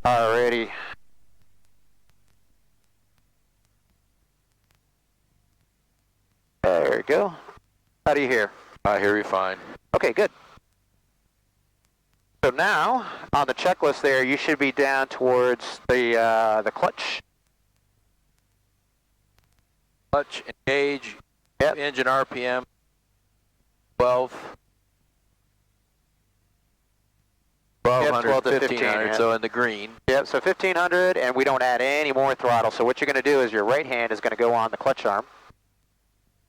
Alrighty. There we go. How do you hear? I hear you fine. Okay, good. So now, on the checklist there, you should be down towards the clutch. Clutch, engage, Yep. engine RPM, 12. 1200, 12 to 1500, so in the green. Yep, so 1500, and we don't add any more throttle. So what you're going to do is your right hand is going to go on the clutch arm,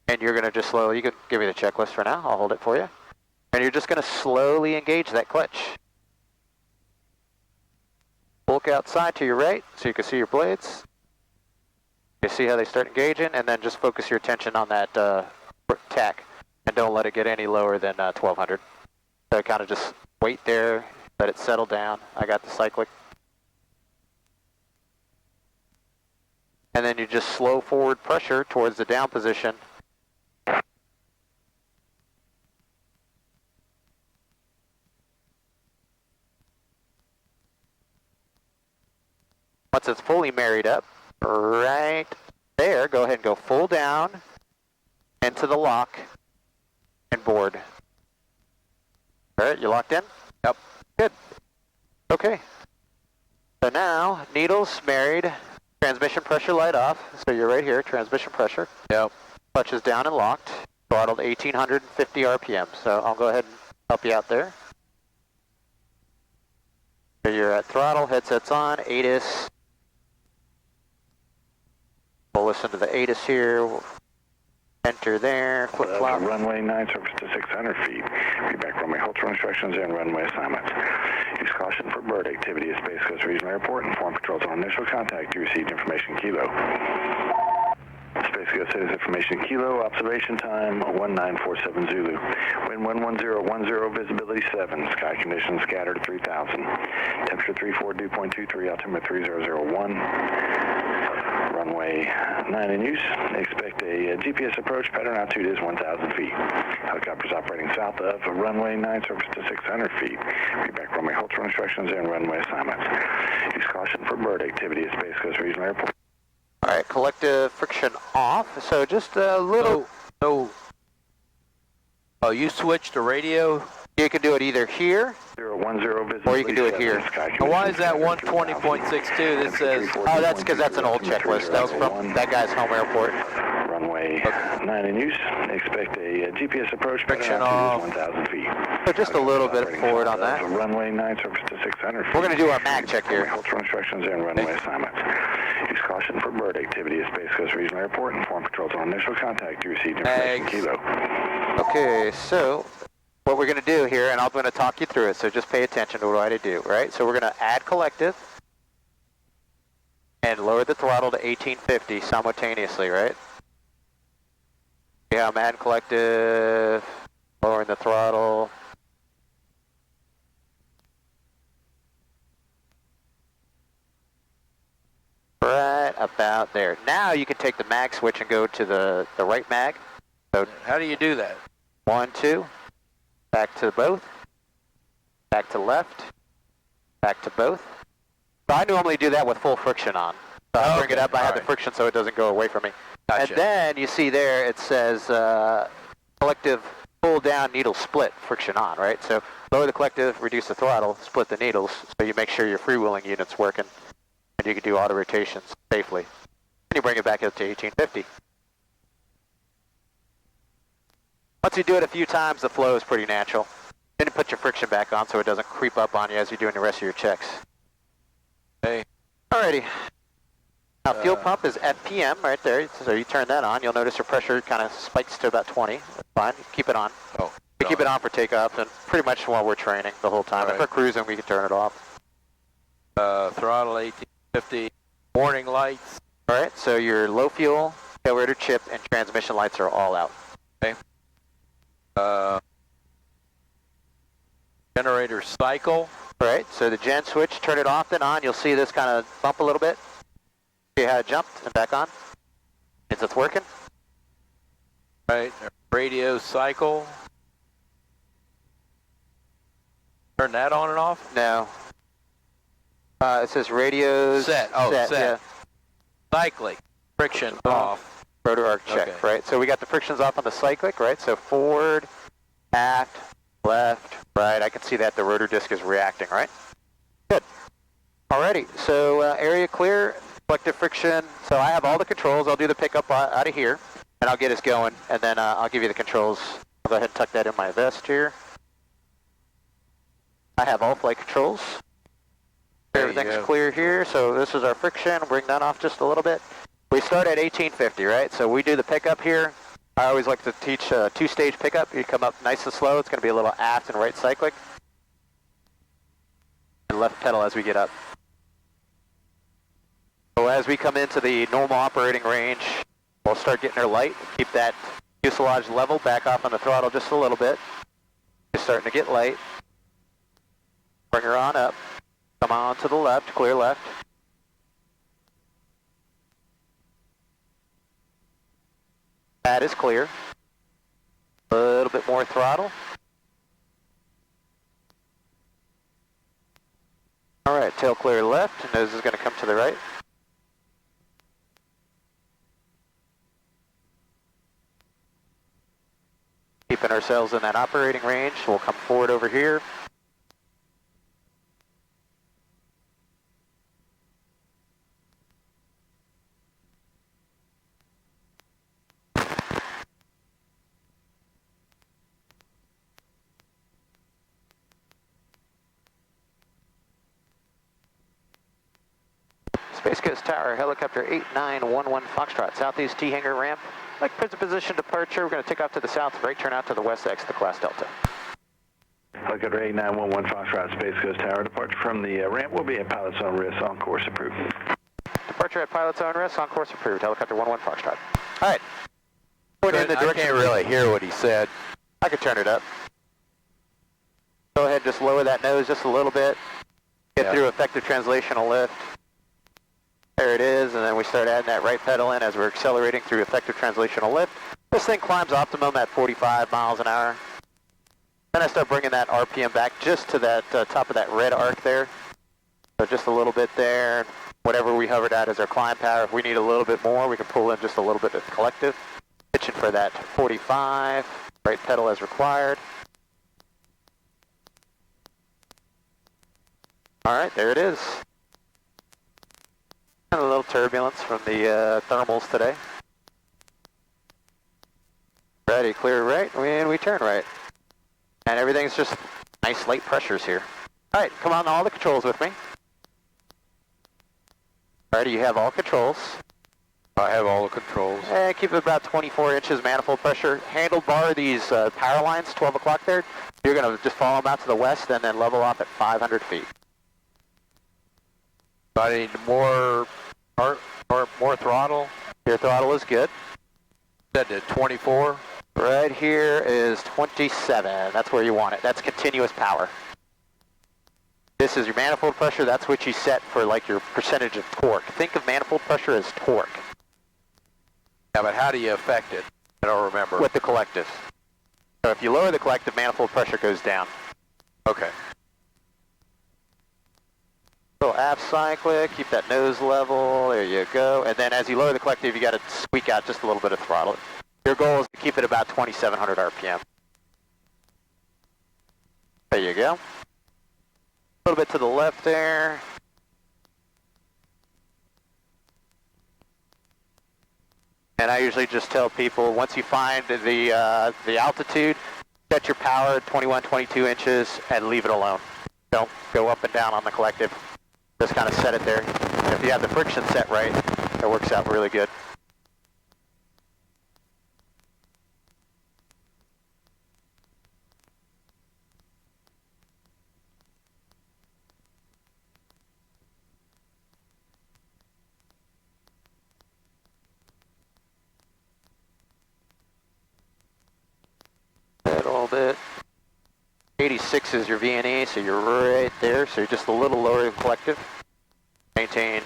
and you're going to just slowly, you can give me the checklist for now, I'll hold it for you. And you're just going to slowly engage that clutch. Look outside to your right so you can see your blades. You see how they start engaging, and then just focus your attention on that tack, and don't let it get any lower than 1200. So kind of just wait there, let it settle down. I got the cyclic. And then you just slow forward pressure towards the down position. Once it's fully married up, right there, go ahead and go full down into the lock and board. All right, you locked in? Yep. Good. Okay. So now, needles married, transmission pressure light off. So you're right here, transmission pressure. Yep. Clutch is down and locked. Throttled 1850 RPM. So I'll go ahead and help you out there. So you're at throttle, headsets on, ATIS. We'll listen to the ATIS here. We'll enter there, flip-flop. Runway 9, surface to 600 feet. Feedback runway halter instructions and runway assignments. Use caution for bird activity at Space Coast Regional Airport. Inform patrols on initial contact. You received information kilo. Space Coast Cities information kilo. Observation time 1947 Zulu. Wind 11010, visibility 7. Sky conditions scattered 3000. Temperature 34, dew point 23, altimeter 3001. Runway 9 in use. Expect a GPS approach pattern altitude is 1,000 feet. Helicopters operating south of runway 9, surface to 600 feet. Feedback runway halter instructions and runway assignments. Use caution for bird activity at Space Coast Regional Airport. All right, collective friction off. So just a little. Oh, you switched to radio? You can do it either here, 010, or you can do it here. Now why is that 120.62 that says? Oh, that's because that's an old checklist. That's from that guy's home airport. Runway 9 in use. Expect a GPS approach Friction pattern off. altitude is 1,000 feet. So just a little bit forward on that. Runway 9, surface to 600 feet. We're going to do our mag check here. Halter instructions and runway assignments. Use caution for bird activity at Space Coast Regional Airport. Inform patrols on initial contact. You received information kilo. Okay, so what we're going to do here, and I'm going to talk you through it, so just pay attention to what I do, right? So we're going to add collective and lower the throttle to 1850 simultaneously, right? Yeah, I'm adding collective, lowering the throttle. Right about there. Now you can take the mag switch and go to the right mag. So How do you do that? 1, 2, back to both, back to left, back to both. So I normally do that with full friction on. So I bring it up, I have the friction so it doesn't go away from me. Gotcha. And then you see there it says collective pull down needle split, friction on, right? So lower the collective, reduce the throttle, split the needles, so you make sure your freewheeling unit's working and you can do auto rotations safely. And you bring it back up to 1850. Once you do it a few times, the flow is pretty natural. Then you put your friction back on so it doesn't creep up on you as you're doing the rest of your checks. Hey. Alrighty. Now fuel pump is FPM right there, so you turn that on. You'll notice your pressure kind of spikes to about 20. That's fine, keep it on. Oh, We keep it on for takeoff and pretty much while we're training the whole time. If we're cruising, we can turn it off. Throttle 1850, warning lights. Alright, so your low fuel, carburetor chip, and transmission lights are all out. Okay. Generator cycle. Alright, so the gen switch, turn it off and on. You'll see this kind of bump a little bit. See how it jumped and back on? Is it working? Right. Radio cycle. Turn that on and off? No. It says radios Set. Oh, set. Yeah. Cyclic. Friction off. Rotor arc check, Okay. right? So we got the frictions off on the cyclic, right? So forward, aft, left, right. I can see that the rotor disc is reacting, right? Good. Alrighty, so area clear, collective friction. So I have all the controls. I'll do the pickup out of here, and I'll get us going, and then I'll give you the controls. I'll go ahead and tuck that in my vest here. I have all flight controls. Everything's clear here, so this is our friction. Bring that off just a little bit. We start at 1850, right? So we do the pickup here. I always like to teach a two-stage pickup. You come up nice and slow. It's going to be a little aft and right cyclic. And left pedal as we get up. So as we come into the normal operating range, we'll start getting her light. Keep that fuselage level, back off on the throttle just a little bit. Just starting to get light. Bring her on up. Come on to the left, clear left. That is clear. A little bit more throttle. All right, tail clear left, nose is going to come to the right. Keeping ourselves in that operating range, we'll come forward over here. Space Coast Tower, helicopter 8911 Foxtrot, southeast T-hangar ramp. Like present position departure, we're going to take off to the south, right turn out to the west, exit the class Delta. Helicopter 8911 Foxtrot, Space Coast Tower, departure from the ramp will be at pilot's own risk, on course approved. Departure at pilot's own risk, on course approved, helicopter 11 Foxtrot. All right. Point in the I direction. can't really hear what he said. I could turn it up. Go ahead, just lower that nose just a little bit. Get through effective translational lift. There it is, and then we start adding that right pedal in as we're accelerating through effective translational lift. This thing climbs optimum at 45 miles an hour. Then I start bringing that RPM back just to that top of that red arc there. So just a little bit there. Whatever we hovered at is our climb power. If we need a little bit more, we can pull in just a little bit of collective. Pitching for that 45, right pedal as required. All right, there it is. And a little turbulence from the thermals today. Ready, clear right, and we turn right. And everything's just nice light pressures here. All right, come on, all the controls with me. All right, you have all controls. I have all the controls. And keep it about 24 inches manifold pressure. Handlebar these power lines, 12 o'clock there. You're going to just follow them out to the west and then level off at 500 feet. I need more throttle. Your throttle is good. Set to 24. Right here is 27. That's where you want it. That's continuous power. This is your manifold pressure. That's what you set for like your percentage of torque. Think of manifold pressure as torque. Yeah, but how do you affect it? I don't remember. With the collective. So if you lower the collective, manifold pressure goes down. Okay. Little aft cyclic, keep that nose level, there you go. And then as you lower the collective, you got to squeak out just a little bit of throttle. Your goal is to keep it about 2,700 RPM. There you go. A little bit to the left there. And I usually just tell people, once you find the altitude, set your power at 21, 22 inches and leave it alone. Don't go up and down on the collective. Just kind of set it there. And if you have the friction set right, it works out really good. A little bit. 86 is your VNE, so you're right there. So you're just a little lower than collective. Maintain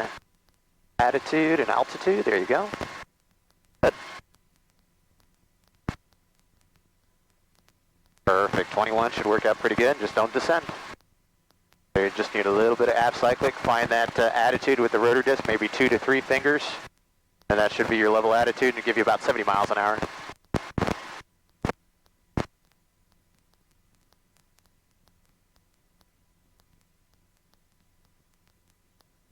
attitude and altitude. There you go. Good. Perfect. 21 should work out pretty good. Just don't descend. So you just need a little bit of aft cyclic. Find that attitude with the rotor disc, maybe 2 to 3 fingers. And that should be your level attitude and give you about 70 miles an hour.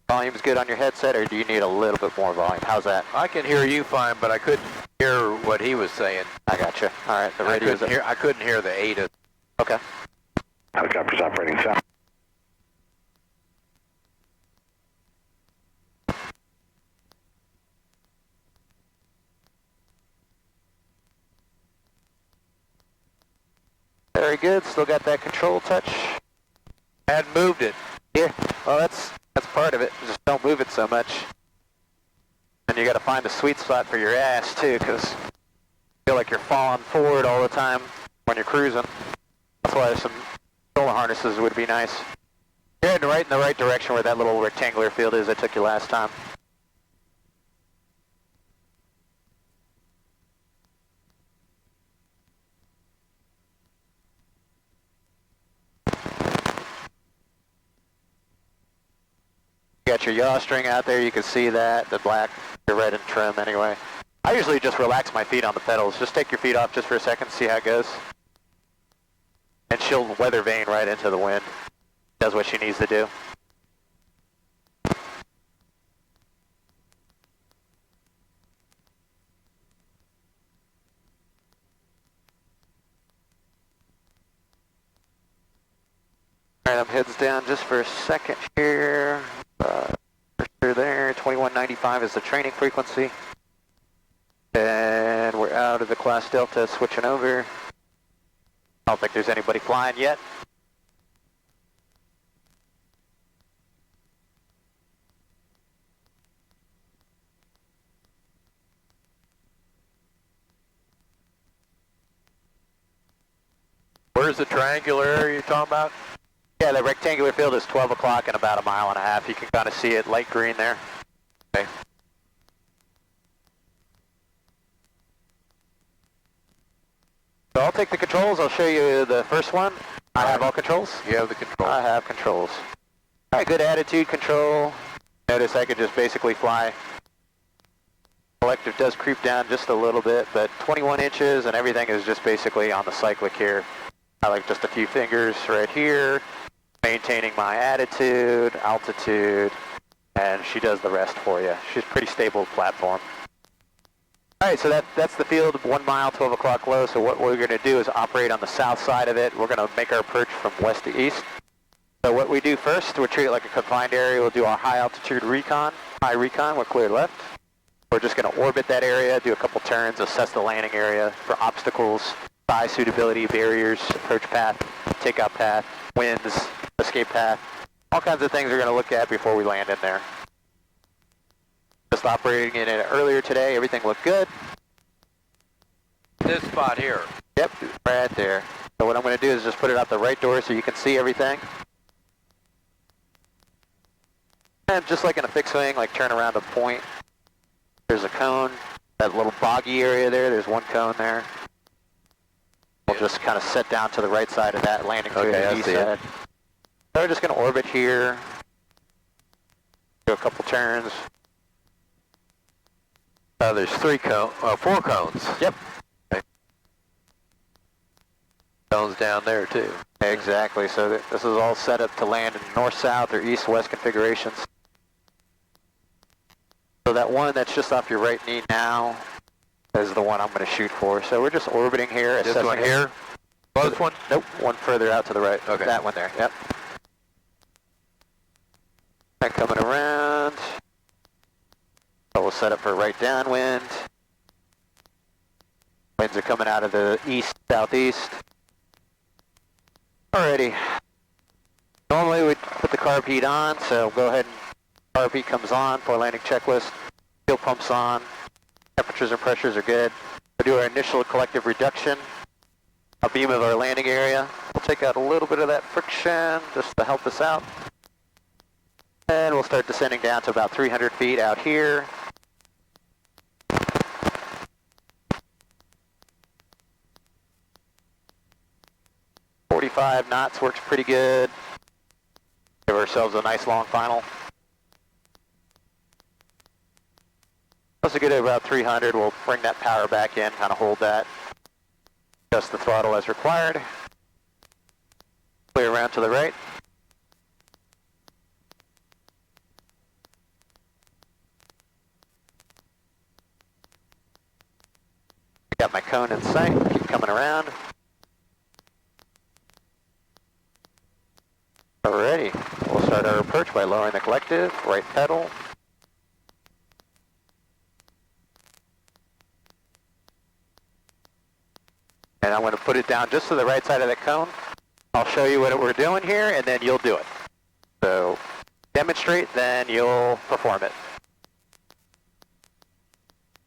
Volume's good on your headset, or do you need a little bit more volume? How's that? I can hear you fine, but I couldn't hear what he was saying. I gotcha. All right, the radio's I couldn't hear the ADA. Okay. Helicopter's operating south. Very good. Still got that control touch. Hadn't moved it. Yeah. Well, that's part of it. Just don't move it so much. And you got to find the sweet spot for your ass too, because you feel like you're falling forward all the time when you're cruising. That's why some shoulder harnesses would be nice. You're heading right in the right direction where that little rectangular field is I took you last time. You got your yaw string out there, you can see that, the black, the red and trim anyway. I usually just relax my feet on the pedals. Just take your feet off just for a second, see how it goes. And she'll weather vane right into the wind. Does what she needs to do. Alright, I'm heads down just for a second here. Pressure there, 2195 is the training frequency. And we're out of the class Delta, switching over. I don't think there's anybody flying yet. Where's the triangular area you're talking about? Yeah, the rectangular field is 12 o'clock and about 1.5 miles. You can kind of see it, light green there. Okay. So I'll take the controls. I'll show you the first one. I have all controls. You have the control. I have controls. All right, good attitude control. Notice I could just basically fly. Collective does creep down just a little bit, but 21 inches and everything is just basically on the cyclic here. I like just a few fingers right here, maintaining my attitude, altitude, and she does the rest for you. She's a pretty stable platform. All right, so that's the field, 1 mile, 12 o'clock low. So what we're going to do is operate on the south side of it. We're going to make our approach from west to east. So what we do first, we'll treat it like a confined area. We'll do our high altitude recon, we'll clear left. We're just going to orbit that area, do a couple turns, assess the landing area for obstacles, size, suitability, barriers, approach path, takeout path, winds, escape path. All kinds of things we're going to look at before we land in there. Just operating in it earlier today, everything looked good. This spot here. Yep, right there. So what I'm going to do is just put it out the right door so you can see everything. And just like in a fixed wing, like turn around a point. There's a cone, that little boggy area there, there's one cone there. We'll just kind of set down to the right side of that, landing to the east side. So we're just going to orbit here, do a couple turns. There's 4 cones. Yep. Okay. Cones down there too. Exactly, so this is all set up to land in north-south or east-west configurations. So that one that's just off your right knee now is the one I'm going to shoot for. So we're just orbiting here. This one here? Both one? Nope, one further out to the right. Okay. That one there, yep. And coming around. So we'll set up for right downwind. Winds are coming out of the east-southeast. Alrighty. Normally we'd put the carb heat on, so go ahead and carb heat comes on for landing checklist. Fuel pumps on. Temperatures and pressures are good. We'll do our initial collective reduction. A beam of our landing area. We'll take out a little bit of that friction just to help us out. And we'll start descending down to about 300 feet out here. .45 knots works pretty good. ourselves a nice long final. Once we get to about 300, we'll bring that power back in, kind of hold that. Adjust the throttle as required. Clear around to the right. Got my cone in sight, keep coming around. Alrighty, we'll start our approach by lowering the collective, right pedal. And I'm going to put it down just to the right side of the cone. I'll show you what we're doing here, and then you'll do it. So, demonstrate, then you'll perform it.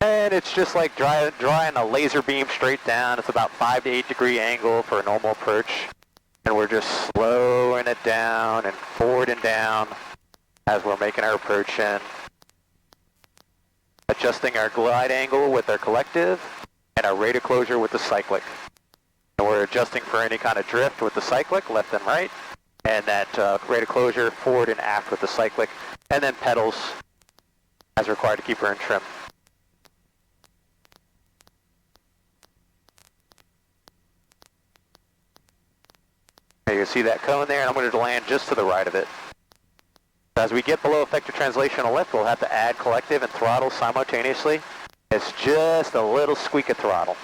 And it's just like drawing a laser beam straight down. It's about 5 to 8 degree angle for a normal approach. And we're just slowing it down and forward and down as we're making our approach in. Adjusting our glide angle with our collective and our rate of closure with the cyclic. And we're adjusting for any kind of drift with the cyclic, left and right, and that rate of closure forward and aft with the cyclic, and then pedals as required to keep her in trim. You can see that cone there, and I'm going to land just to the right of it. As we get below effective translational lift, we'll have to add collective and throttle simultaneously. It's just a little squeak of throttle.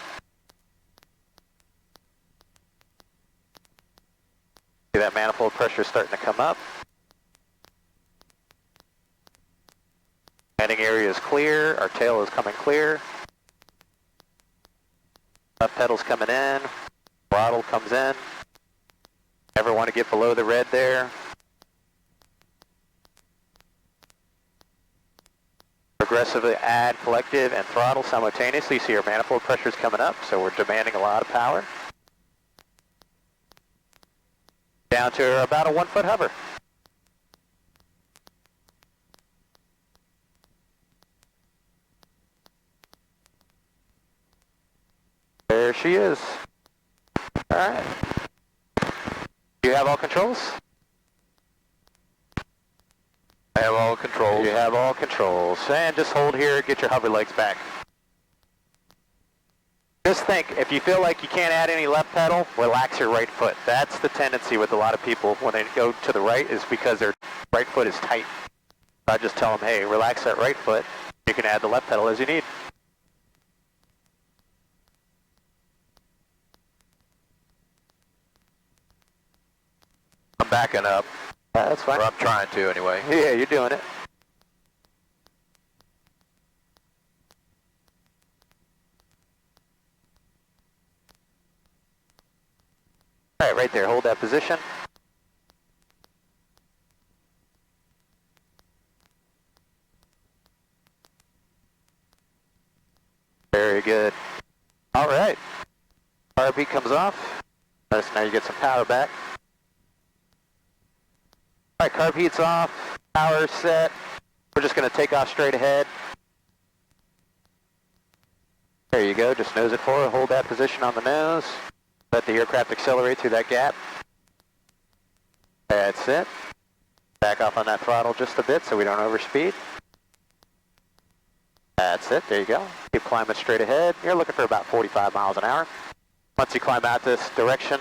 See that manifold pressure starting to come up. Landing area is clear, our tail is coming clear. Left pedal's coming in, throttle comes in. Never want to get below the red there. Progressively add collective and throttle simultaneously. See our manifold pressure's coming up, so we're demanding a lot of power. Down to about a 1 foot hover. There she is. All right. Do you have all controls? I have all controls. You have all controls. And just hold here, get your hover legs back. Just think, if you feel like you can't add any left pedal, relax your right foot. That's the tendency with a lot of people when they go to the right, is because their right foot is tight. I just tell them, hey, relax that right foot. You can add the left pedal as you need. I'm backing up. That's fine. Or I'm trying to anyway. Yeah, you're doing it. All right, right there, hold that position. Very good. All right, RB comes off. Notice now you get some power back. All right, carb heat's off, power's set. We're just going to take off straight ahead. There you go, just nose it forward, hold that position on the nose. Let the aircraft accelerate through that gap. That's it. Back off on that throttle just a bit so we don't overspeed. That's it, there you go. Keep climbing straight ahead. You're looking for about 45 miles an hour. Once you climb out this direction,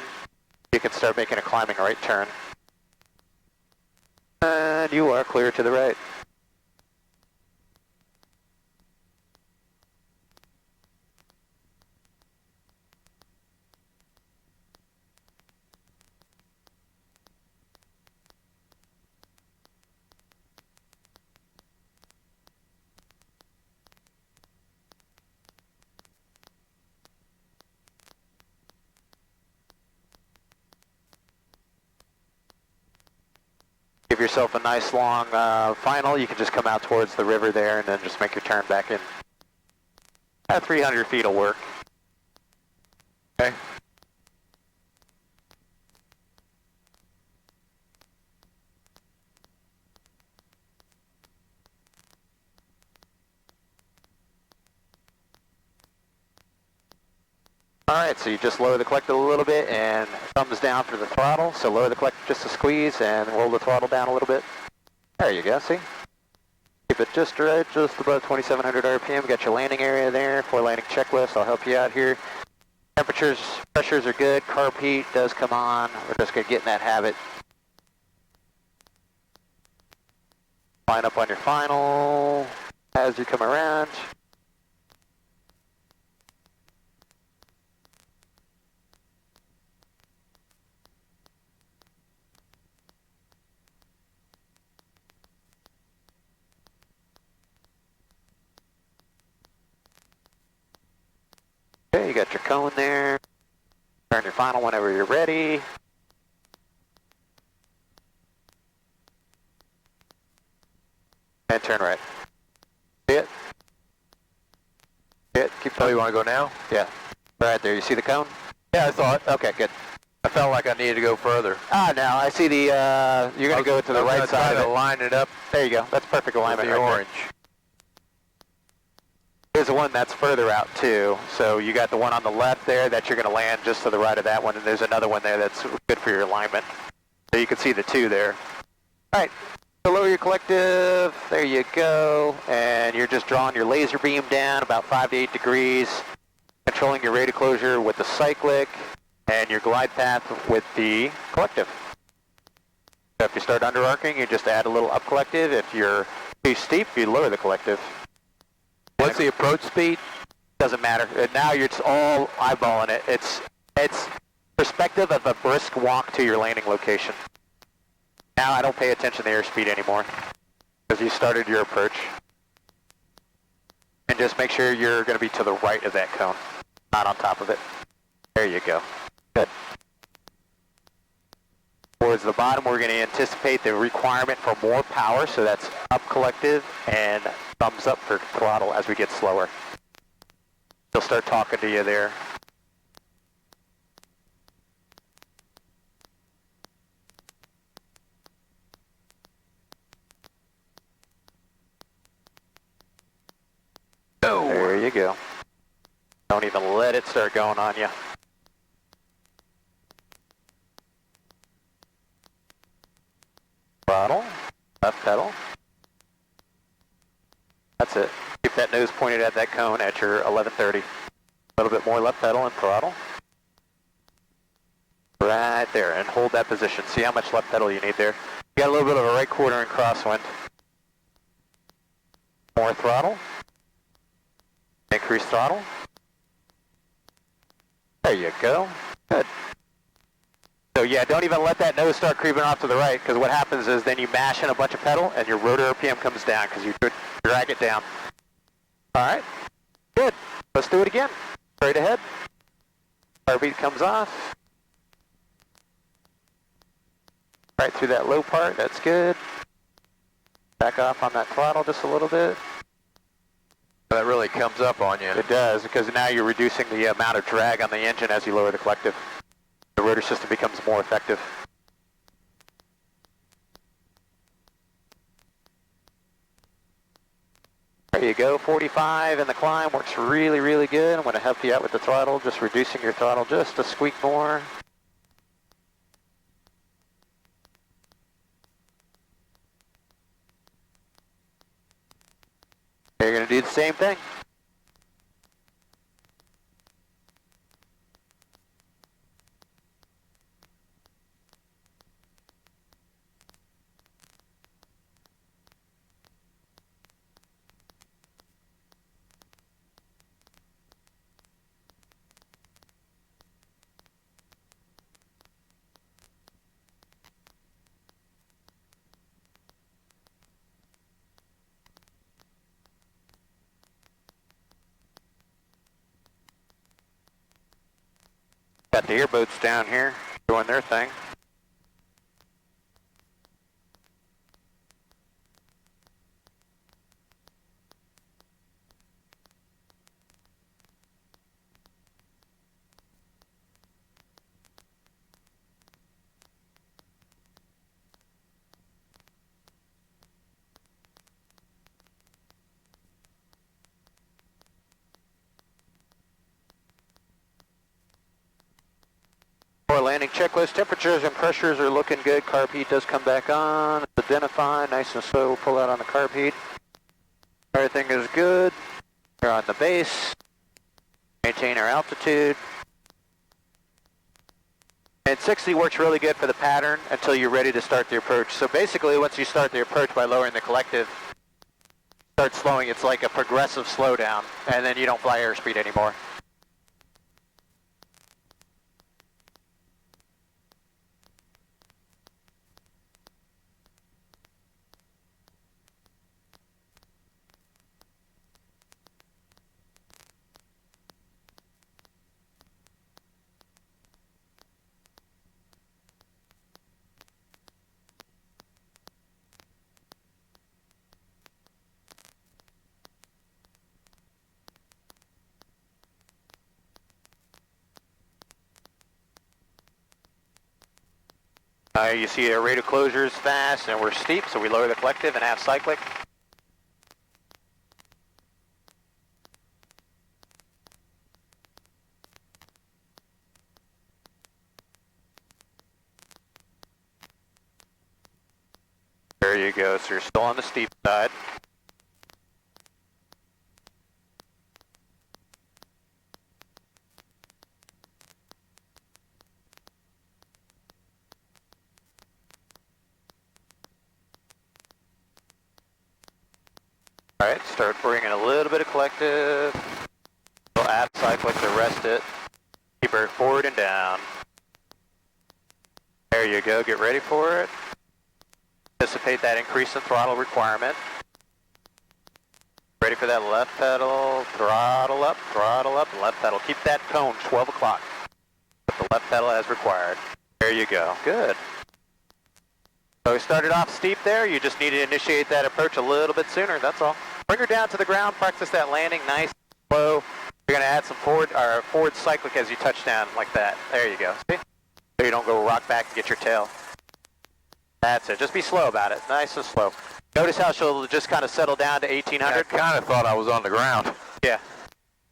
you can start making a climbing right turn. And you are clear to the right. Give yourself a nice long final. You can just come out towards the river there and then just make your turn back in. 300 feet will work. Okay. Alright, so you just lower the collective a little bit and thumbs down for the throttle. So lower the collective just a squeeze and roll the throttle down a little bit. There you go, see? Keep it just right, just above 2700 RPM. Got your landing area there for landing checklist. I'll help you out here. Temperatures, pressures are good. Carb heat does come on. We're just going to get in that habit. Line up on your final as you come around. Okay, you got your cone there. Turn your final whenever you're ready. And turn right. See it? See it? Keep Oh, going. you want to go now? Yeah. Right there. You see the cone? Yeah, I saw it. Okay, good. I felt like I needed to go further. Ah, now I see the, you're going to go to the right side of to it. line it up There you go. That's perfect with alignment the right there. orange. There's one that's further out too. So you got the one on the left there that you're going to land just to the right of that one, and there's another one there that's good for your alignment. So you can see the two there. All right, so lower your collective. There you go. And you're just drawing your laser beam down about 5 to 8 degrees, controlling your rate of closure with the cyclic and your glide path with the collective. So if you start under arcing, you just add a little up collective. If you're too steep, you lower the collective. What's the approach speed? Doesn't matter. Now you're just all eyeballing it. It's perspective of a brisk walk to your landing location. Now I don't pay attention to airspeed anymore because you started your approach. And just make sure you're going to be to the right of that cone, not on top of it. There you go. Good. Towards the bottom, we're going to anticipate the requirement for more power, so that's up collective and thumbs up for throttle as we get slower. He'll start talking to you there. Oh. There you go. Don't even let it start going on you. Throttle, left pedal. That's it. Keep that nose pointed at that cone at your 1130. A little bit more left pedal and throttle. Right there, and hold that position. See how much left pedal you need there. You got a little bit of a right quarter and crosswind. More throttle. Increase throttle. There you go. Good. So yeah, don't even let that nose start creeping off to the right, because what happens is then you mash in a bunch of pedal and your rotor RPM comes down because you drag it down. All right, good. Let's do it again. Straight ahead. Heartbeat comes off. Right through that low part, that's good. Back off on that throttle just a little bit. That really comes up on you. It does, because now you're reducing the amount of drag on the engine as you lower the collective. The rotor system becomes more effective. There you go, 45 in the climb, works really, really good. I'm going to help you out with the throttle, just reducing your throttle just a squeak more. You're going to do the same thing. Got the airboats down here doing their thing. For landing checklist, temperatures and pressures are looking good. Carb heat does come back on. It's identified, nice and slow. We'll pull out on the carb heat. Everything is good. We're on the base. Maintain our altitude. And 60 works really good for the pattern until you're ready to start the approach. So basically, once you start the approach by lowering the collective, start slowing, it's like a progressive slowdown, and then you don't fly airspeed anymore. You see our rate of closure is fast and we're steep, so we lower the collective and half cyclic. There you go, so you're still on the steep side. All right, start bringing a little bit of collective. Little aft cyclic to rest it. Keep her forward and down. There you go, get ready for it. Anticipate that increase in throttle requirement. Ready for that left pedal, throttle up, left pedal. Keep that cone 12 o'clock. Put the left pedal as required. There you go, good. So we started off steep there, you just need to initiate that approach a little bit sooner, that's all. Bring her down to the ground, practice that landing, nice, slow. You're gonna add some forward cyclic as you touch down, like that. There you go, see? So you don't go rock back and get your tail. That's it, just be slow about it, nice and slow. Notice how she'll just kind of settle down to 1800? I kind of thought I was on the ground. Yeah.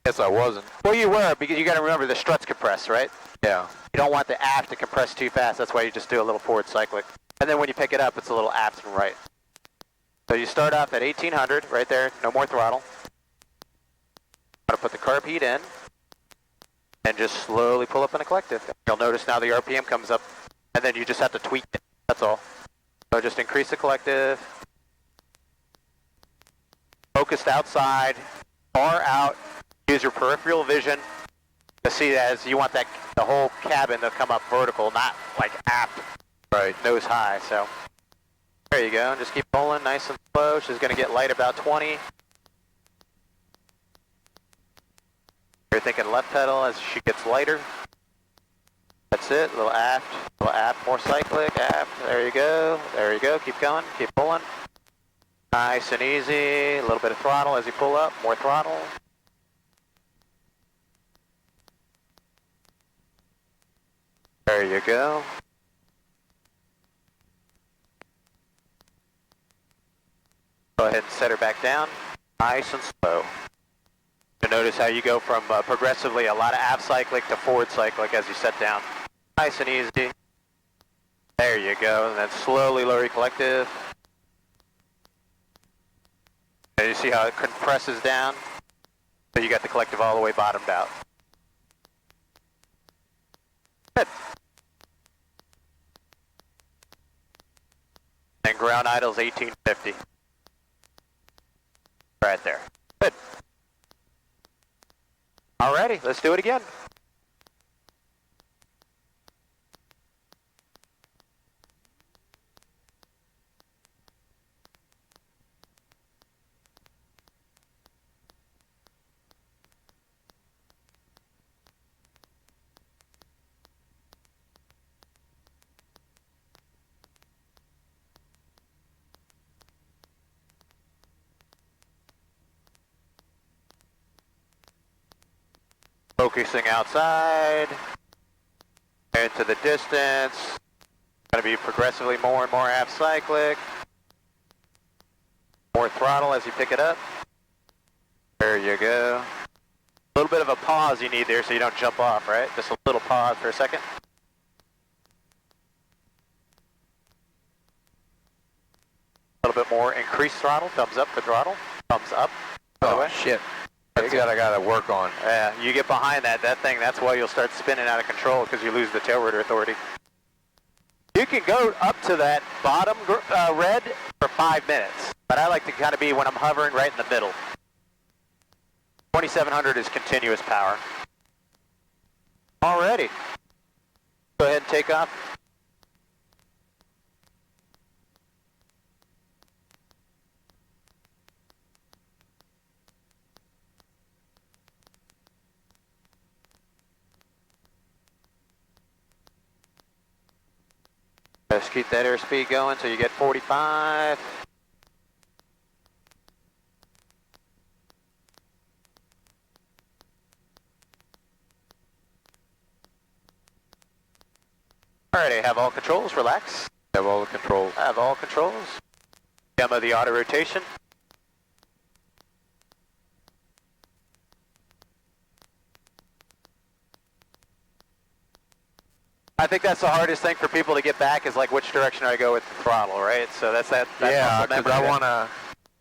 Guess I wasn't. Well, you were, because you gotta remember the struts compress, right? Yeah. You don't want the aft to compress too fast, that's why you just do a little forward cyclic. And then when you pick it up, it's a little aft and right. So you start off at 1800, right there, no more throttle. I'm gonna put the carb heat in, and just slowly pull up in the collective. You'll notice now the RPM comes up, and then you just have to tweak it, that's all. So just increase the collective. Focused outside, far out, use your peripheral vision to see as you want that the whole cabin to come up vertical, not like aft. Right, nose high, so there you go, just keep pulling nice and slow. She's going to get light about 20. You're thinking left pedal as she gets lighter. That's it, a little aft, more cyclic, aft, there you go, keep going, keep pulling. Nice and easy, a little bit of throttle as you pull up, more throttle. There you go. Go ahead and set her back down, nice and slow. You notice how you go from progressively a lot of aft cyclic to forward cyclic as you set down. Nice and easy. There you go, and then slowly lower your collective. And you see how it compresses down? So you got the collective all the way bottomed out. Good. And ground idle's 1850. Right there. Good. Alrighty, let's do it again. Focusing outside, into the distance, going to be progressively more and more aft cyclic, more throttle as you pick it up, there you go. A little bit of a pause you need there so you don't jump off, right? Just a little pause for a second. little bit more. Increase throttle, thumbs up for throttle, thumbs up. By the way. Shit. That's what I got to work on. Yeah, you get behind that thing, that's why you'll start spinning out of control because you lose the tail rotor authority. You can go up to that bottom red for 5 minutes, but I like to kind of be when I'm hovering right in the middle. 2700 is continuous power. Alrighty. Go ahead and take off. Just keep that airspeed going till you get 45. Alright, have all controls, relax. Have all the controls. Have all controls. Demo the auto rotation. I think that's the hardest thing for people to get back is like which direction I go with the throttle, right? So that's that Yeah, because I want to...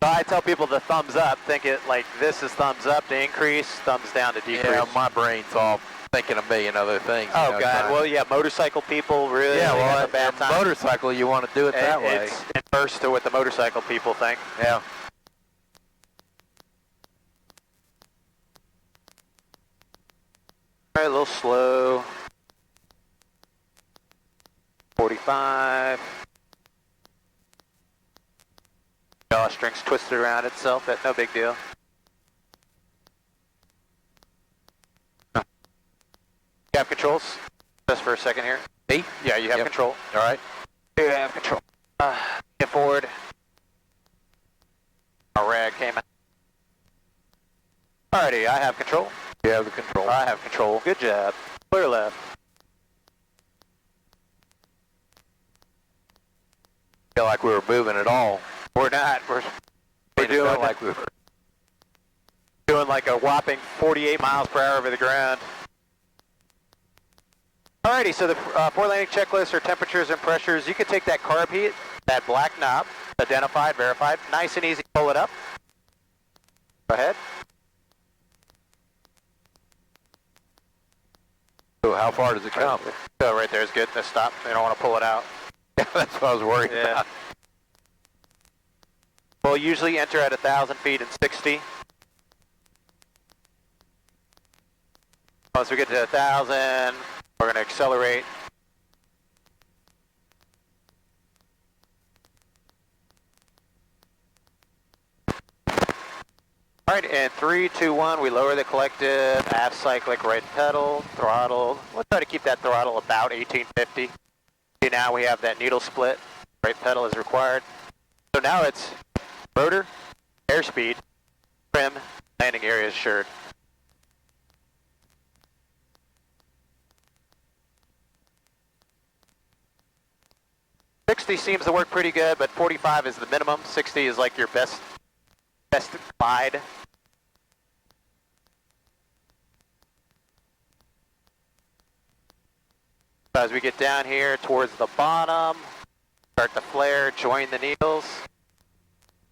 So I tell people the thumbs up, think it like this is thumbs up to increase, thumbs down to decrease. Yeah, my brain's all thinking a million other things. Oh, God. Well, yeah, motorcycle people really have a bad time. Motorcycle, you want to do it that way. It's inverse to what the motorcycle people think. Yeah. All right, a little slow. 45. Jawstring's twisted around itself, that's no big deal. You have controls? Just for a second here. Me? Yeah, you have control. All right. You have control. Get forward. Our rag came out. Alrighty, I have control. You have the control. I have control. Good job. Clear left. Feel like we were moving at all. We're not. We're doing like we were doing like a whopping 48 miles per hour over the ground. Alrighty, so the four landing checklist are temperatures and pressures. You can take that carb heat, that black knob, identified, verified, nice and easy, pull it up. Go ahead. So how far does it come? So right there is good. Just stop. You don't want to pull it out. That's what I was worried about. We'll usually enter at 1,000 feet and 60. Once we get to 1,000, we're going to accelerate. All right, in 3, 2, 1, we lower the collective, aft cyclic right pedal, throttle. We'll try to keep that throttle about 1850. See, now we have that needle split. Right pedal is required. So now it's rotor, airspeed, trim, landing area assured. $60 seems to work pretty good, but 45 is the minimum. 60 is like your best glide. So as we get down here towards the bottom, start to flare, join the needles.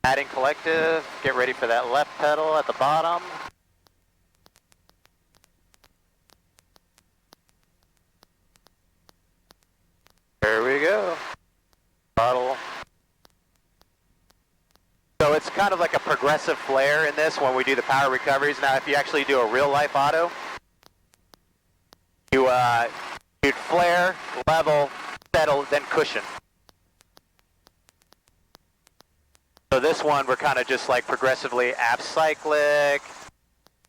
Adding collective, get ready for that left pedal at the bottom. There we go. Throttle. So it's kind of like a progressive flare in this when we do the power recoveries. Now if you actually do a real life auto, you'd flare, level, settle, then cushion. So this one, we're kind of just like progressively aft cyclic,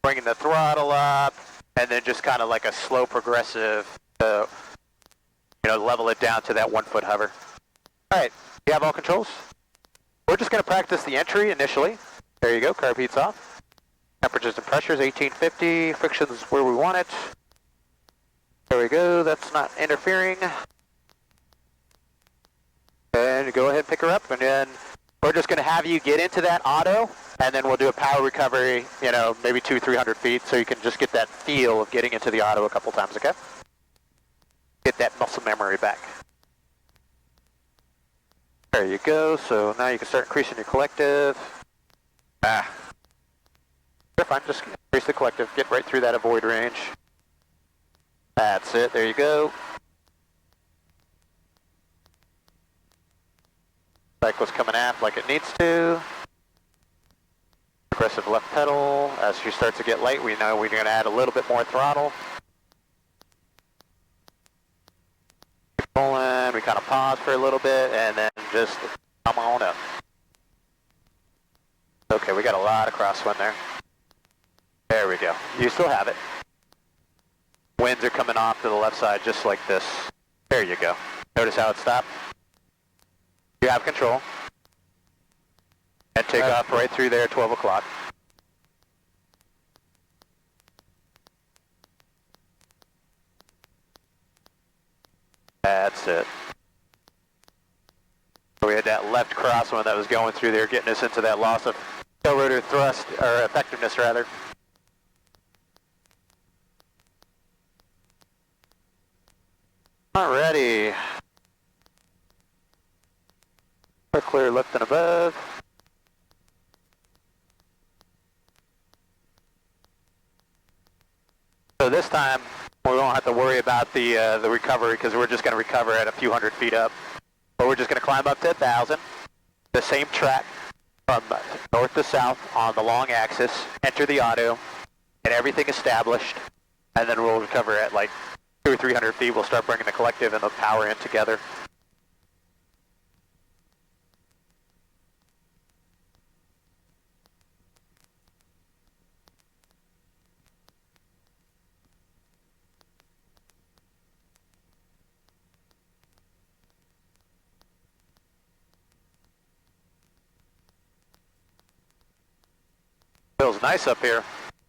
bringing the throttle up, and then just kind of like a slow progressive to, level it down to that 1 foot hover. All right, you have all controls? We're just going to practice the entry initially. There you go, carb heat's off. Temperatures and pressures, 1850, friction's where we want it. There we go, that's not interfering. And go ahead and pick her up, and then we're just going to have you get into that auto, and then we'll do a power recovery, maybe 200-300 feet, so you can just get that feel of getting into the auto a couple times, okay? Get that muscle memory back. There you go. So now you can start increasing your collective. You're fine. Just increase the collective. Get right through that avoid range. That's it. There you go. Cycle's coming aft like it needs to. Aggressive left pedal. As she starts to get light, we know we're going to add a little bit more throttle. Pulling, we kind of pause for a little bit, and then just come on up. Okay, we got a lot of crosswind there. There we go. You still have it. Winds are coming off to the left side just like this. There you go. Notice how it stopped? You have control. And take off right through there at 12 o'clock. That's it. So we had that left crosswind that was going through there, getting us into that loss of tail rotor thrust, or effectiveness rather. Alrighty. We're clear left and above. So this time, we won't have to worry about the recovery because we're just going to recover at a few hundred feet up. But we're just going to climb up to 1,000. The same track from north to south on the long axis, enter the auto, and everything established. And then we'll recover at like 200 or 300 feet. We'll start bringing the collective and the power in together. Feels nice up here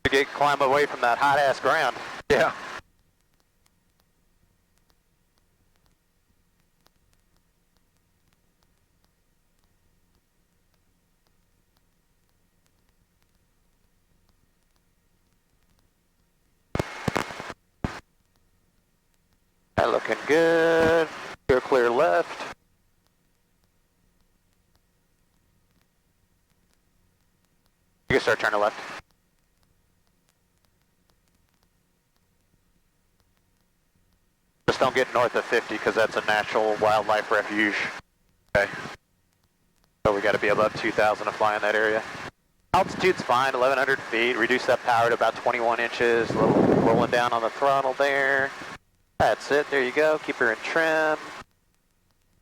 to climb away from that hot ass ground. Yeah. That looking good. Steer clear left. You can start turning left. Just don't get north of 50 because that's a natural wildlife refuge. Okay. So we got to be above 2,000 to fly in that area. Altitude's fine, 1,100 feet. Reduce that power to about 21 inches. A little rolling down on the throttle there. That's it. There you go. Keep her in trim.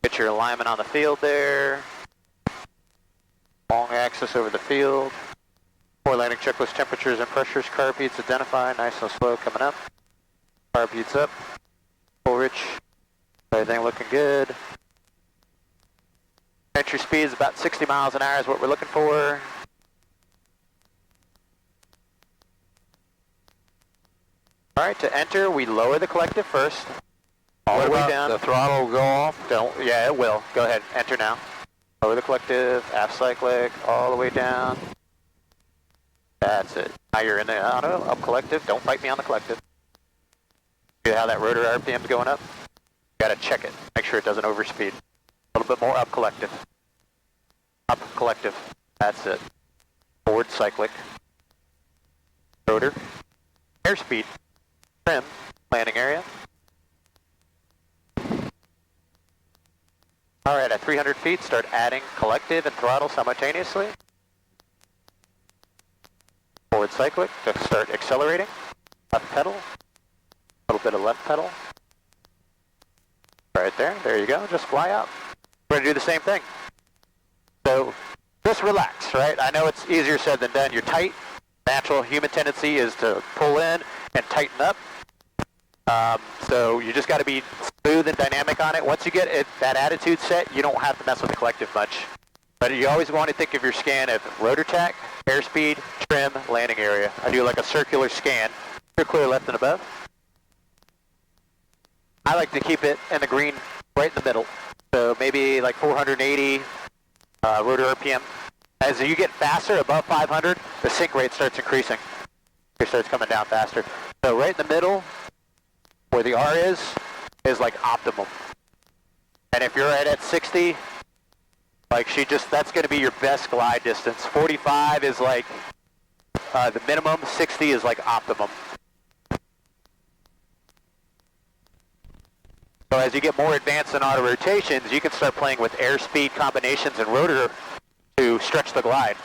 Get your alignment on the field there. Long axis over the field. Before landing checklist temperatures and pressures, carb heats identified, nice and slow coming up. Carb heats up, full rich, everything looking good. Entry speed is about 60 miles an hour is what we're looking for. Alright, to enter, we lower the collective first. All the way down. The throttle will go off? Yeah, it will. Go ahead, enter now. Lower the collective, aft cyclic, all the way down. That's it. Now you're in the auto, up collective. Don't fight me on the collective. See how that rotor RPM's going up? You gotta check it. Make sure it doesn't overspeed. A little bit more up collective. Up collective. That's it. Forward cyclic. Rotor. Airspeed. Trim. Landing area. Alright, at 300 feet, start adding collective and throttle simultaneously. Forward cyclic to start accelerating. Left pedal. A little bit of left pedal. Right there. There you go. Just fly out. We're going to do the same thing. So just relax, right? I know it's easier said than done. You're tight. Natural human tendency is to pull in and tighten up. So you just got to be smooth and dynamic on it. Once you get that attitude set, you don't have to mess with the collective much. But you always want to think of your scan of rotor tack, airspeed, trim, landing area. I do like a circular scan. You're clear left and above. I like to keep it in the green right in the middle. So maybe like 480 rotor RPM. As you get faster, above 500, the sink rate starts increasing. It starts coming down faster. So right in the middle, where the R is like optimum. And if you're right at 60, Like that's going to be your best glide distance. 45 is like the minimum, 60 is like optimum. So as you get more advanced in auto rotations, you can start playing with airspeed combinations and rotor to stretch the glide.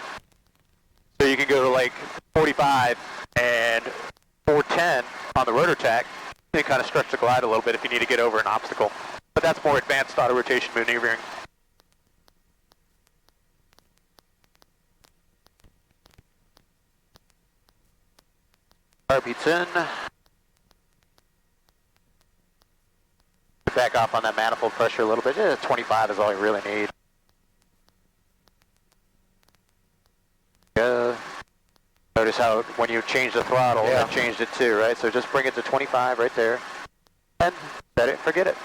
So you can go to like 45 and 410 on the rotor tack and kind of stretch the glide a little bit if you need to get over an obstacle. But that's more advanced auto rotation maneuvering. Carb heats in. Back off on that manifold pressure a little bit. 25 is all you really need. Notice how when you change the throttle, that changed it too, right? So just bring it to 25 right there. And set it, forget it.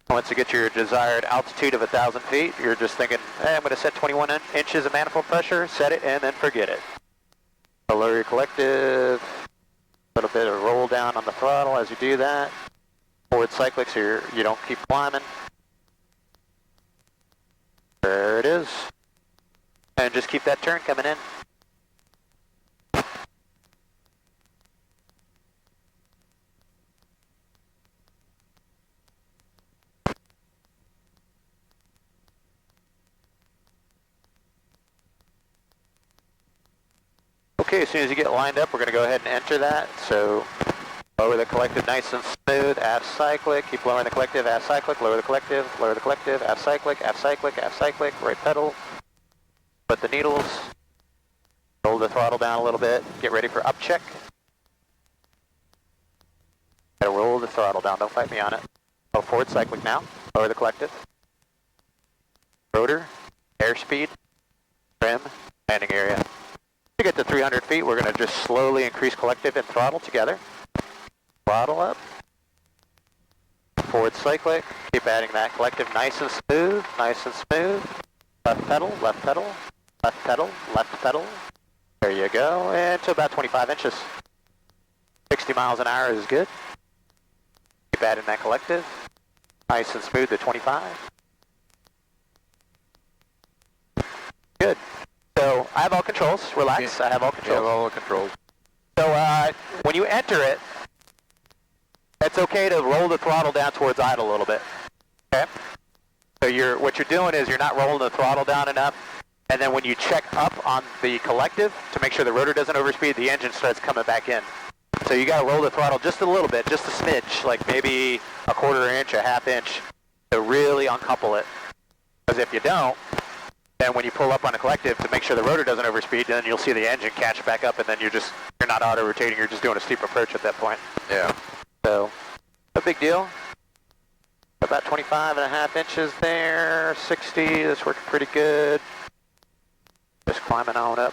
Once you get your desired altitude of 1,000 feet, you're just thinking, hey, I'm going to set 21 inches of manifold pressure, set it, and then forget it. Lower your collective, a little bit of roll down on the throttle as you do that. Forward cyclic so you don't keep climbing. There it is. And just keep that turn coming in. Okay, as soon as you get lined up, we're going to go ahead and enter that. So lower the collective nice and smooth, aft cyclic, keep lowering the collective, aft cyclic, lower the collective, aft cyclic, right pedal, put the needles, roll the throttle down a little bit, get ready for up check. Gotta roll the throttle down, don't fight me on it. Go forward cyclic now, lower the collective, rotor, airspeed, trim, landing area. To get to 300 feet, we're going to just slowly increase collective and throttle together. Throttle up. Forward cyclic. Keep adding that collective nice and smooth, nice and smooth. Left pedal, left pedal, left pedal, left pedal. There you go. And to about 25 inches. 60 miles an hour is good. Keep adding that collective. Nice and smooth to 25. Good. So I have all controls. Relax. I have all controls. You have all the controls. So when you enter it, it's okay to roll the throttle down towards idle a little bit. Okay. So what you're doing is you're not rolling the throttle down enough, and then when you check up on the collective to make sure the rotor doesn't overspeed, the engine starts coming back in. So you got to roll the throttle just a little bit, just a smidge, like maybe a quarter inch, a half inch, to really uncouple it. Because if you don't, then when you pull up on a collective to make sure the rotor doesn't overspeed, then you'll see the engine catch back up, and then you're not auto-rotating, you're just doing a steep approach at that point. Yeah. So, no big deal. About 25 and a half inches there, 60, that's working pretty good. Just climbing on up.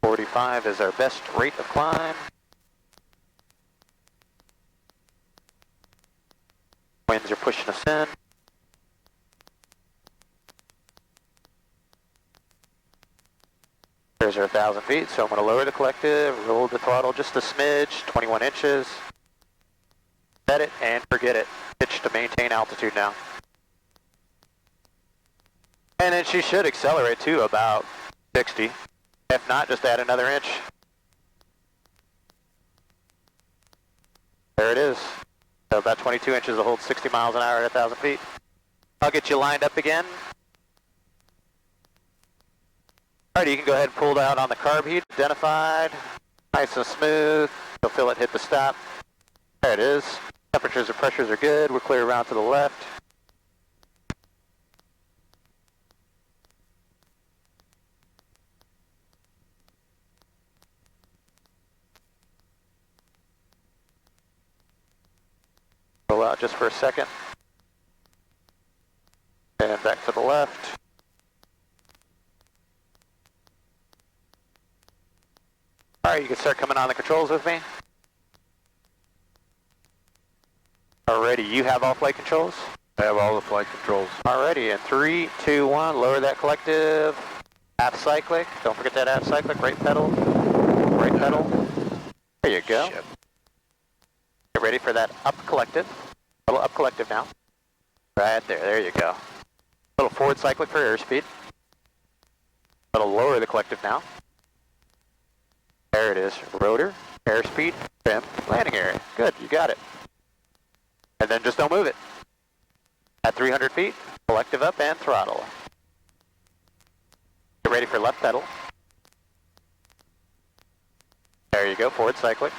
.45 is our best rate of climb. Winds are pushing us in. There's our 1,000 feet, so I'm going to lower the collective, roll the throttle just a smidge, 21 inches. Set it and forget it. Pitch to maintain altitude now. And then she should accelerate to about 60. If not, just add another inch. There it is. So about 22 inches to hold 60 miles an hour at 1,000 feet. I'll get you lined up again. Alright, you can go ahead and pull down on the carb heat. Identified. Nice and smooth. You'll feel it hit the stop. There it is. Temperatures and pressures are good. We're clear around to the left. Roll out just for a second. And back to the left. Alright, you can start coming on the controls with me. Alrighty, you have all flight controls? I have all the flight controls. Alrighty, in 3, 2, 1, lower that collective. Half cyclic. Don't forget that half cyclic. Right pedal. Right pedal. There you go. Shit. Get ready for that up collective. Little up collective now. Right there. There you go. Little forward cyclic for airspeed. Little lower the collective now. There it is. Rotor, airspeed, trim, landing area. Good. You got it. And then just don't move it. At 300 feet, collective up and throttle. Get ready for left pedal. There you go, forward cyclic.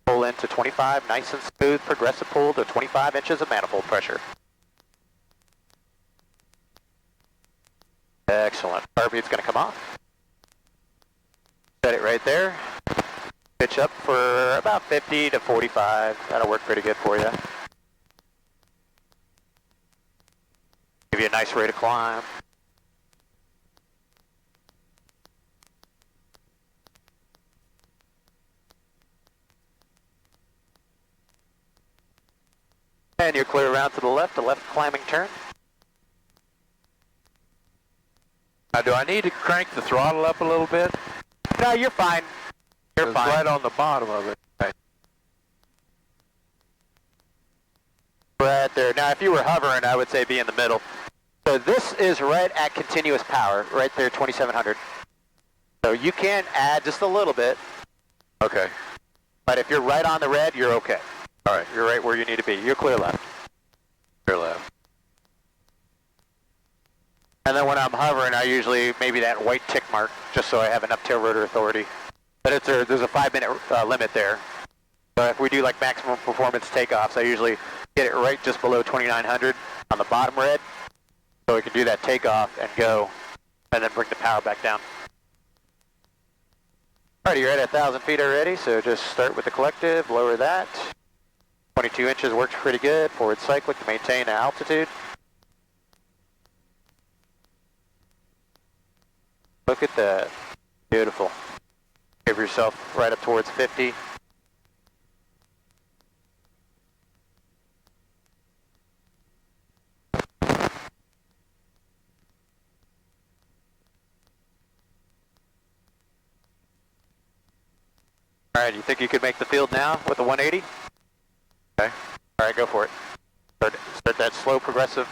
Pull into 25, nice and smooth, progressive pull to 25 inches of manifold pressure. Excellent. Carbeat's going to come off. Set it right there. Pitch up for about 50 to 45. That'll work pretty good for you. Give you a nice rate of climb. And you're clear around to the left climbing turn. Now, do I need to crank the throttle up a little bit? No, you're fine. You're It's fine. right on the bottom of it. Okay. Right there. Now, if you were hovering, I would say be in the middle. So this is right at continuous power, right there, 2700. So you can add just a little bit, Okay. but if you're right on the red, you're okay. All right. You're right where you need to be. You're clear left. Clear left. And then when I'm hovering, I usually maybe that white tick mark, just so I have enough tail rotor authority. But there's a 5-minute limit there. So if we do like maximum performance takeoffs, I usually get it right just below 2900 on the bottom red. So we can do that takeoff and go, and then bring the power back down. Alrighty, you're at 1,000 feet already, so just start with the collective, lower that. 22 inches works pretty good. Forward cyclic to maintain the altitude. Look at that. Beautiful. Give yourself right up towards 50. Alright, you think you could make the field now with a 180? Okay. Alright, go for it. Start that slow progressive.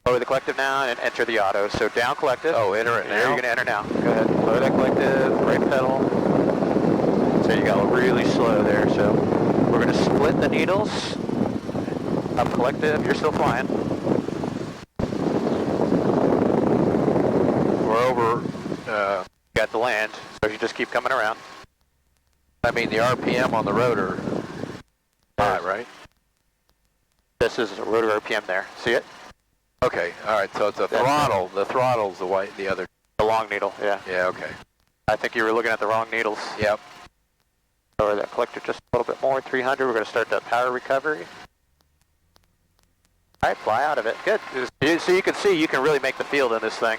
Lower the collective now and enter the auto. So down collective. Oh, enter it now? You're going to enter now. Go ahead. Lower that collective, right pedal. So you got really slow there. So we're going to split the needles. Up collective. You're still flying. We're over. Got the land. So you just keep coming around. I mean, the RPM on the rotor. High, right? This is a rotor RPM there. See it? Okay. All right. So it's a That's throttle. The throttle's the white. The other. The long needle. Yeah. Yeah. Okay. I think you were looking at the wrong needles. Yep. Lower that collector just a little bit more, 300. We're going to start that power recovery. All right, fly out of it. Good. So you can see you can really make the field in this thing.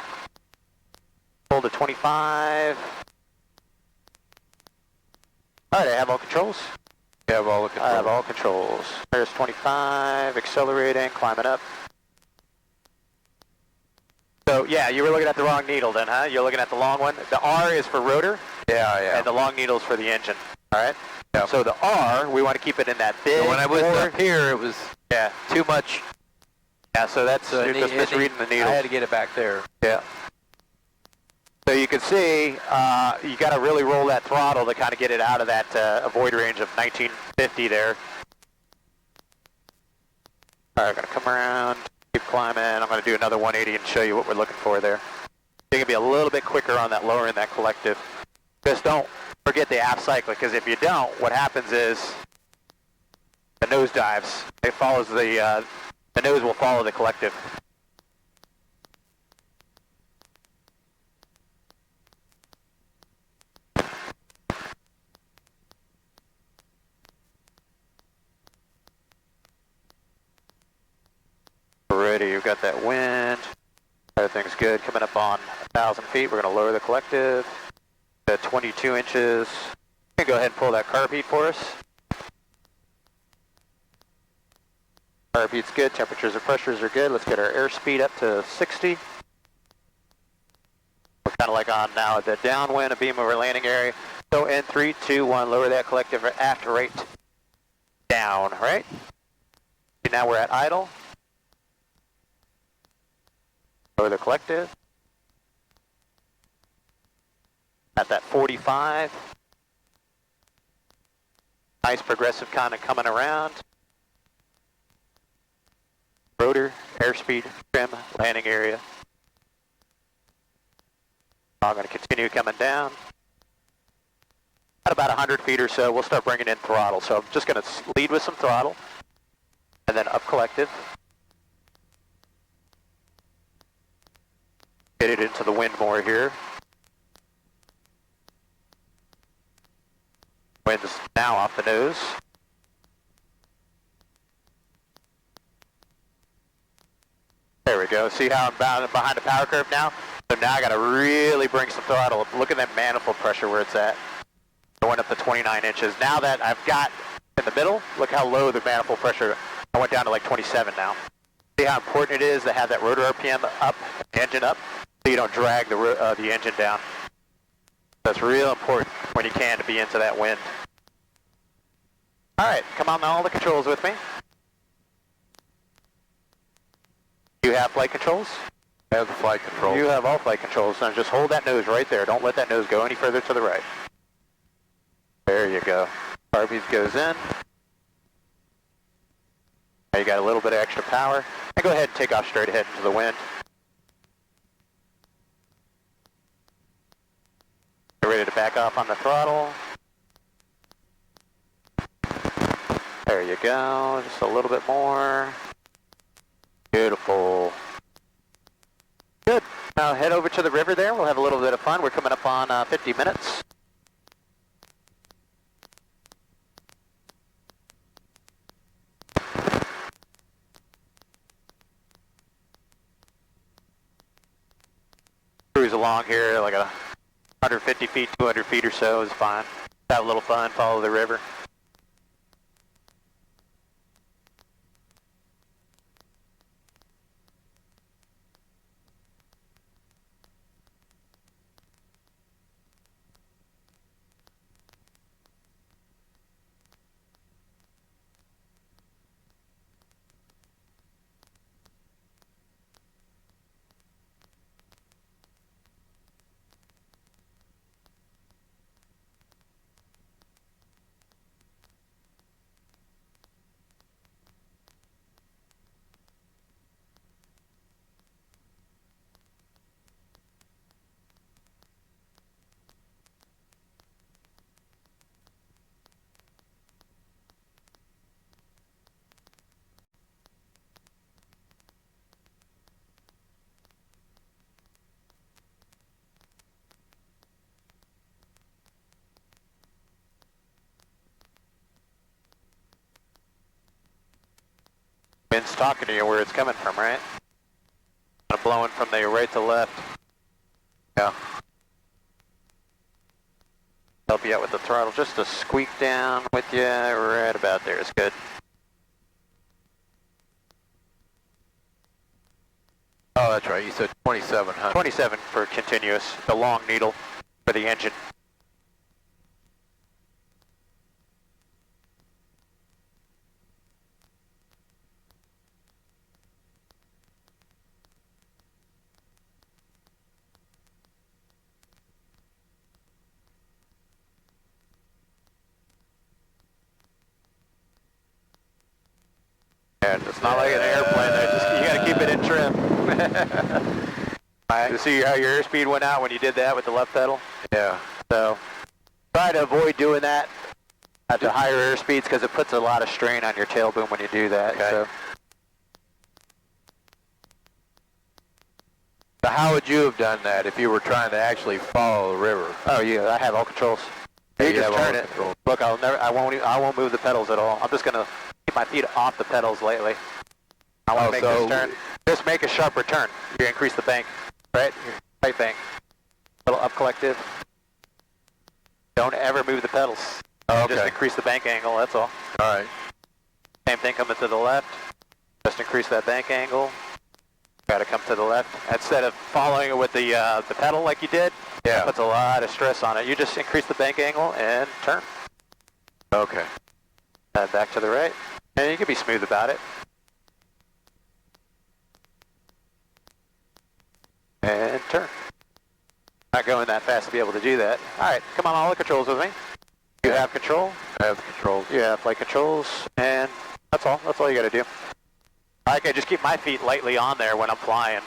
Pull to 25. All right, I have all controls. You have all the controls. I have all controls. There's 25, accelerating, climbing up. So yeah, you were looking at the wrong needle then, huh? You're looking at the long one. The R is for rotor. Yeah, yeah. And the long needle is for the engine. All right. Yeah. So the R, we want to keep it in that big. So when I was bore. up here, it was too much. Yeah. So that's you're just misreading the needle. I had to get it back there. Yeah. So you can see you got to really roll that throttle to kind of get it out of that avoid range of 1950 there. All right, we're going to come around, keep climbing. I'm going to do another 180 and show you what we're looking for there. You can be a little bit quicker on that lower end, that collective. Just don't forget the aft cyclic, because if you don't, what happens is the nose dives. It follows the nose will follow the collective. Ready, you've got that wind. Everything's good. Coming up on 1,000 feet, we're going to lower the collective to 22 inches. You can go ahead and pull that carb heat for us. Heartbeat's good, temperatures and pressures are good. Let's get our airspeed up to 60. We're kind of like on now the downwind, a beam over landing area. So in 3, 2, 1, lower that collective aft rate down, right? Now we're at idle. Lower the collective. At that 45. Nice progressive kind of coming around. Rotor, airspeed, trim, landing area. I'm going to continue coming down. At about 100 feet or so, we'll start bringing in throttle. So I'm just going to lead with some throttle, and then up collective. Get it into the wind more here. Wind's now off the nose. There we go. See how I'm bound behind the power curve now? So now I got to really bring some throttle up. Look at that manifold pressure where it's at. Going up to 29 inches. Now that I've got in the middle, look how low the manifold pressure. I went down to like 27 now. See how important it is to have that rotor RPM up, engine up, so you don't drag the engine down. That's real important when you can to be into that wind. All right, come on all the controls with me. You have flight controls? I have the flight controls. You have all flight controls. Now just hold that nose right there. Don't let that nose go any further to the right. There you go. Heartbeat goes in. Now you got a little bit of extra power. Now go ahead and take off straight ahead into the wind. Get ready to back off on the throttle. There you go. Just a little bit more. Beautiful. Good. Now head over to the river there. We'll have a little bit of fun. We're coming up on 50 minutes. Cruise along here like 150 feet, 200 feet or so is fine. Have a little fun, follow the river. Wind's talking to you where it's coming from, right? Kind of blowing from the right to left. Yeah. Help you out with the throttle just to squeak down with you right about there is good. Oh, that's right. You said 2700. 27 for continuous, the long needle for the engine. Yeah, it's not like an airplane. You got to keep it in trim. Right. You see how your airspeed went out when you did that with the left pedal? Yeah. So try to avoid doing that at the higher airspeeds because it puts a lot of strain on your tail boom when you do that. Okay. So how would you have done that if you were trying to actually follow the river? oh yeah, I have all controls. Yeah, You just have all turn it. controls. Look, I won't move the pedals at all. I'm just gonna keep my feet off the pedals lately. I want to make this turn. Just make a sharper turn. You increase the bank, right? Tight bank. Little up collective. Don't ever move the pedals. Oh, okay. Just increase the bank angle. That's all. All right. Same thing coming to the left. Just increase that bank angle. Got to come to the left. Instead of following it with the pedal like you did, Yeah. puts a lot of stress on it. You just increase the bank angle and turn. Okay. Back to the right. And you can be smooth about it. And turn. Not going that fast to be able to do that. All right, come on, all the controls with me. You have control. I have the controls. You have flight controls, and that's all. That's all you got to do. I can just keep my feet lightly on there when I'm flying.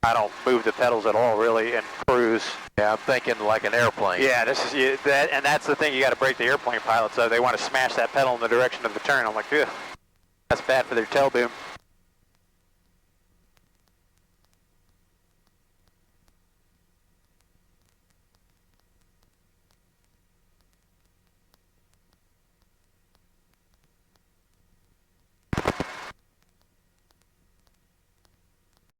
I don't move the pedals at all, really, and cruise. Yeah, I'm thinking like an airplane. Yeah, this is that, and that's the thing. You got to break the airplane pilots. So they want to smash that pedal in the direction of the turn. I'm like, ugh, that's bad for their tail boom.